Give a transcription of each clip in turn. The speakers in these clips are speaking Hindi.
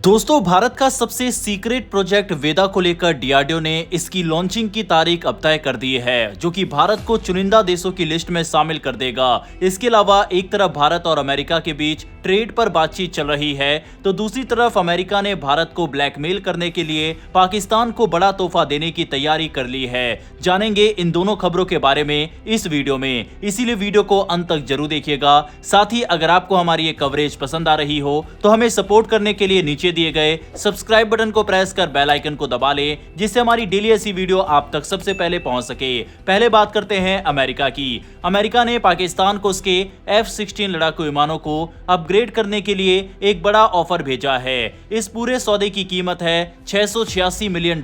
दोस्तों, भारत का सबसे सीक्रेट प्रोजेक्ट वेदा को लेकर डीआरडीओ ने इसकी लॉन्चिंग की तारीख अब तय कर दी है, जो कि भारत को चुनिंदा देशों की लिस्ट में शामिल कर देगा। इसके अलावा एक तरफ भारत और अमेरिका के बीच ट्रेड पर बातचीत चल रही है, तो दूसरी तरफ अमेरिका ने भारत को ब्लैकमेल करने के लिए पाकिस्तान को बड़ा तोहफा देने की तैयारी कर ली है। जानेंगे इन दोनों खबरों के बारे में इस वीडियो में, इसीलिए वीडियो को अंत तक जरूर देखिएगा। साथ ही अगर आपको हमारी ये कवरेज पसंद आ रही हो तो हमें सपोर्ट करने के लिए नीचे दिए गए सब्सक्राइब बटन को प्रेस कर बेल आइकन को दबा लें, जिससे हमारी डेली ऐसी वीडियो आप तक सबसे पहले पहुंच सके। पहले बात करते हैं अमेरिका की। अमेरिका ने पाकिस्तान को उसके F-16 लड़ाकू विमानों को अपग्रेड करने के लिए एक बड़ा ऑफर भेजा है। इस पूरे सौदे की कीमत है $686 मिलियन।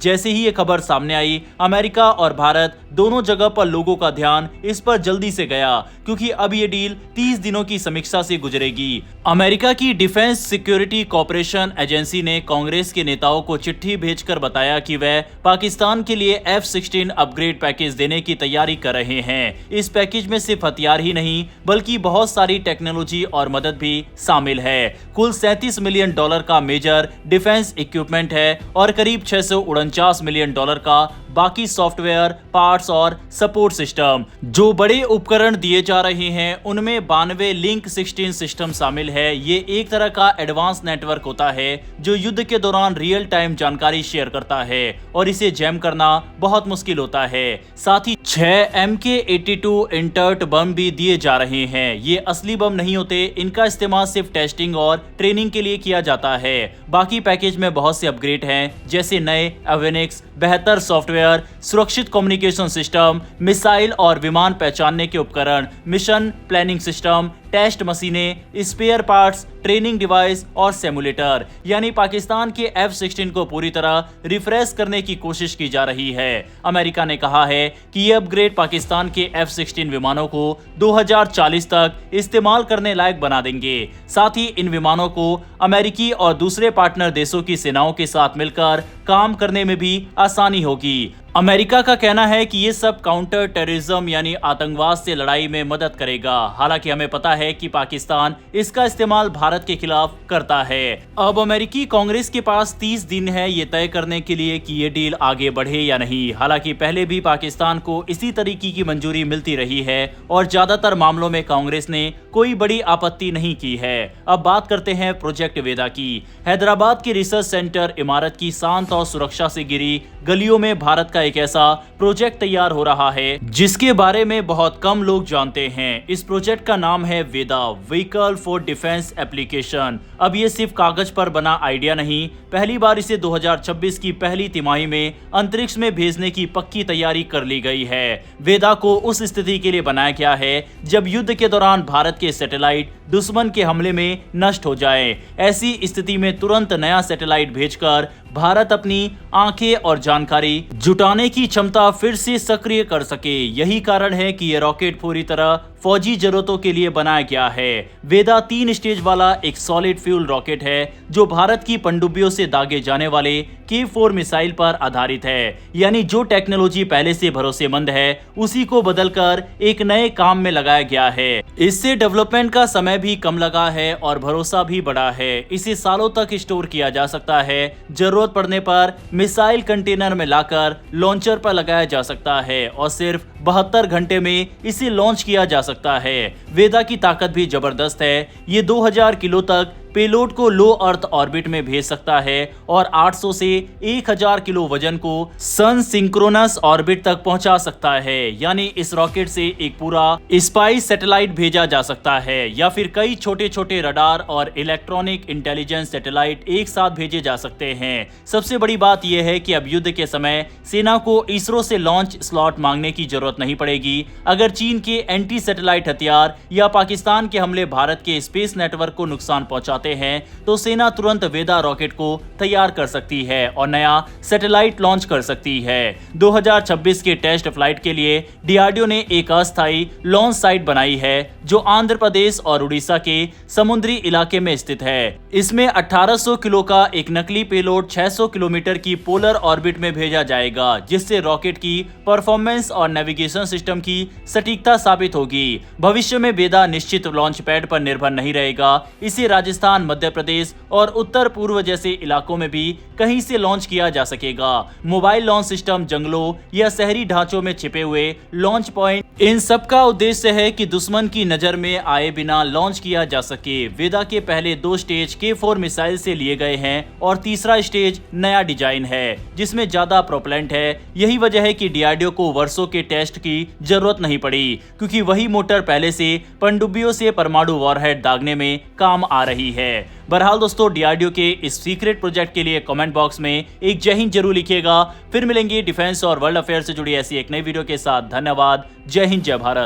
जैसे ही ये खबर सामने आई, अमेरिका और भारत दोनों जगह पर लोगों का ध्यान इस पर जल्दी से गया, क्योंकि अब ये डील 30 दिनों की समीक्षा से गुजरेगी। अमेरिका की डिफेंस सिक्योरिटी कॉर्पोरेशन एजेंसी ने कांग्रेस के नेताओं को चिट्ठी भेजकर बताया कि वह पाकिस्तान के लिए F-16 अपग्रेड पैकेज देने की तैयारी कर रहे हैं। इस पैकेज में सिर्फ हथियार ही नहीं बल्कि बहुत सारी टेक्नोलॉजी और मदद भी शामिल है। कुल $37 मिलियन का मेजर डिफेंस इक्विपमेंट है और करीब $649 मिलियन का बाकी सॉफ्टवेयर, पार्ट्स और सपोर्ट सिस्टम। जो बड़े उपकरण दिए जा रहे हैं उनमें 92 लिंक 16 सिस्टम शामिल है। ये एक तरह का एडवांस नेटवर्क होता है जो युद्ध के दौरान रियल टाइम जानकारी शेयर करता है और इसे जैम करना बहुत मुश्किल होता है। साथ ही 6 MK-82 इंटर्ट बम भी दिए जा रहे हैं। ये असली बम नहीं होते, इनका इस्तेमाल सिर्फ टेस्टिंग और ट्रेनिंग के लिए किया जाता है। बाकी पैकेज में बहुत से अपग्रेड हैं, जैसे नए एविनिक्स, बेहतर सॉफ्टवेयर, सुरक्षित कम्युनिकेशन सिस्टम, मिसाइल और विमान पहचानने के उपकरण, मिशन प्लानिंग सिस्टम, टेस्ट मशीनें, स्पेयर पार्ट्स, ट्रेनिंग डिवाइस और सिमुलेटर। यानी पाकिस्तान के F-16 को पूरी तरह रिफ्रेश करने की कोशिश की जा रही है। अमेरिका ने कहा है कि ये अपग्रेड पाकिस्तान के F-16 विमानों को 2040 तक इस्तेमाल करने लायक बना देंगे। साथ ही इन विमानों को अमेरिकी और दूसरे पार्टनर देशों की सेनाओं के साथ मिलकर काम करने में भी आसानी होगी। अमेरिका का कहना है कि ये सब काउंटर टेररिज्म यानी आतंकवाद से लड़ाई में मदद करेगा। हालांकि हमें पता है कि पाकिस्तान इसका इस्तेमाल भारत के खिलाफ करता है। अब अमेरिकी कांग्रेस के पास 30 दिन है ये तय करने के लिए कि ये डील आगे बढ़े या नहीं। हालांकि पहले भी पाकिस्तान को इसी तरीके की मंजूरी मिलती रही है और ज्यादातर मामलों में कांग्रेस ने कोई बड़ी आपत्ति नहीं की है। अब बात करते हैं प्रोजेक्ट वेदा की। हैदराबाद के रिसर्च सेंटर इमारत की शांत और सुरक्षा से घिरी गलियों में भारत का एक ऐसा प्रोजेक्ट तैयार हो रहा है जिसके बारे में बहुत कम लोग जानते हैं। इस प्रोजेक्ट का नाम है वेदा, व्हीकल फॉर डिफेंस एप्लीकेशन। अब ये सिर्फ कागज पर बना आइडिया नहीं, पहली बार इसे 2026 की पहली तिमाही में अंतरिक्ष में भेजने की पक्की तैयारी कर ली गई है। वेदा को उस स्थिति के लिए बनाया गया है जब युद्ध के दौरान भारत के सैटेलाइट दुश्मन के हमले में नष्ट हो जाए। ऐसी स्थिति में तुरंत नया सैटेलाइट भेजकर भारत अपनी आंखें और जानकारी जुटाने की क्षमता फिर से सक्रिय कर सके। यही कारण है कि यह रॉकेट पूरी तरह फौजी जरूरतों के लिए बनाया गया है। वेदा 3 स्टेज वाला एक सॉलिड फ्यूल रॉकेट है जो भारत की पनडुब्बियों से दागे जाने वाले K4 मिसाइल पर आधारित है। यानी जो टेक्नोलॉजी पहले से भरोसेमंद है उसी को बदलकर एक नए काम में लगाया गया है। इससे डेवलपमेंट का समय भी कम लगा है और भरोसा भी बढ़ा है। इसे सालों तक स्टोर किया जा सकता है। जरूरत पड़ने पर मिसाइल कंटेनर में लाकर लॉन्चर पर लगाया जा सकता है और सिर्फ 72 घंटे में इसे लॉन्च किया जा सकता है। वेदा की ताकत भी जबरदस्त है। ये 2000 किलो तक पेलोड को लो अर्थ ऑर्बिट में भेज सकता है और 800 से 1000 किलो वजन को सन सिंक्रोनस ऑर्बिट तक पहुंचा सकता है। यानी इस रॉकेट से एक पूरा स्पाइस सैटेलाइट भेजा जा सकता है या फिर कई छोटे छोटे रडार और इलेक्ट्रॉनिक इंटेलिजेंस सैटेलाइट एक साथ भेजे जा सकते हैं। सबसे बड़ी बात यह है कि अब युद्ध के समय सेना को इसरो से लॉन्च स्लॉट मांगने की जरूरत नहीं पड़ेगी। अगर चीन के एंटी सैटेलाइट हथियार या पाकिस्तान के हमले भारत के स्पेस नेटवर्क को नुकसान पहुंचाते हैं तो सेना तुरंत वेदा रॉकेट को तैयार कर सकती है और नया सैटेलाइट लॉन्च कर सकती है। 2026 के टेस्ट फ्लाइट के लिए डीआरडीओ ने एक अस्थायी लॉन्च साइट बनाई है जो आंध्र प्रदेश और उड़ीसा के समुद्री इलाके में स्थित है। इसमें 1800 किलो का एक नकली पेलोड 600 किलोमीटर की पोलर ऑर्बिट में भेजा जाएगा, जिससे रॉकेट की परफॉर्मेंस और नेविगेशन सिस्टम की सटीकता साबित होगी। भविष्य में वेदा निश्चित लॉन्च पैड पर निर्भर नहीं रहेगा। इसे राजस्थान राजस्थान, मध्य प्रदेश और उत्तर पूर्व जैसे इलाकों में भी कहीं से लॉन्च किया जा सकेगा। मोबाइल लॉन्च सिस्टम जंगलों या शहरी ढांचों में छिपे हुए लॉन्च पॉइंट, इन सब का उद्देश्य है कि दुश्मन की नजर में आए बिना लॉन्च किया जा सके। वेदा के पहले 2 स्टेज K4 मिसाइल से लिए गए हैं और तीसरा स्टेज नया डिजाइन है जिसमें ज्यादा प्रोपेलेंट है। यही वजह है कि डीआरडीओ को वर्षों के टेस्ट की जरूरत नहीं पड़ी, क्योंकि वही मोटर पहले से पनडुब्बियों से परमाणु वॉरहेड दागने में काम आ रही है। बहरहाल दोस्तों, डीआरडीओ के इस सीक्रेट प्रोजेक्ट के लिए कमेंट बॉक्स में एक जय हिंद जरूर लिखिएगा। फिर मिलेंगे डिफेंस और वर्ल्ड अफेयर से जुड़ी ऐसी एक नई वीडियो के साथ। धन्यवाद। जय हिंद, जय भारत।